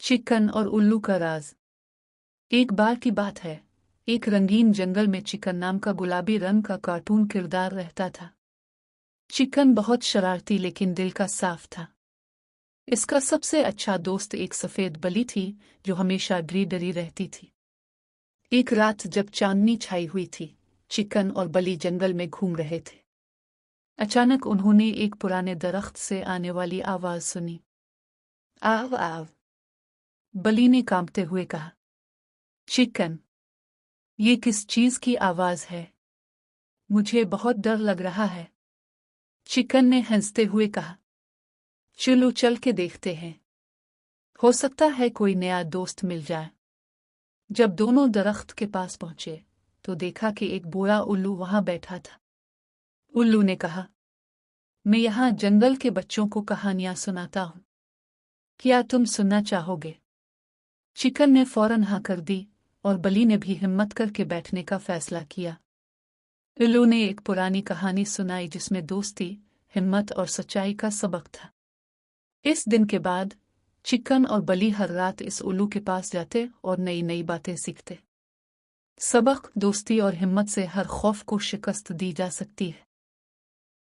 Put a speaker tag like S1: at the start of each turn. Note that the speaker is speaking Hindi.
S1: चिकन और उल्लू का राज। एक बार की बात है, एक रंगीन जंगल में चिकन नाम का गुलाबी रंग का कार्टून किरदार रहता था। चिकन बहुत शरारती लेकिन दिल का साफ था। इसका सबसे अच्छा दोस्त एक सफेद बली थी जो हमेशा डरी डरी रहती थी। एक रात जब चांदनी छाई हुई थी, चिकन और बली जंगल में घूम रहे थे। अचानक उन्होंने एक पुराने दरख्त से आने वाली आवाज सुनी। आव आव, बली ने कांपते हुए कहा। चिकन, ये किस चीज की आवाज है? मुझे बहुत डर लग रहा है। चिकन ने हंसते हुए कहा, चलो चल के देखते हैं, हो सकता है कोई नया दोस्त मिल जाए। जब दोनों दरख्त के पास पहुंचे तो देखा कि एक बूढ़ा उल्लू वहां बैठा था। उल्लू ने कहा, मैं यहाँ जंगल के बच्चों को कहानियां सुनाता हूँ, क्या तुम सुनना चाहोगे? चिकन ने फौरन हाँ कर दी और बली ने भी हिम्मत करके बैठने का फैसला किया। उल्लू ने एक पुरानी कहानी सुनाई जिसमें दोस्ती, हिम्मत और सच्चाई का सबक था। इस दिन के बाद चिकन और बली हर रात इस उल्लू के पास जाते और नई नई बातें सीखते। सबक: दोस्ती और हिम्मत से हर खौफ को शिकस्त दी जा सकती है।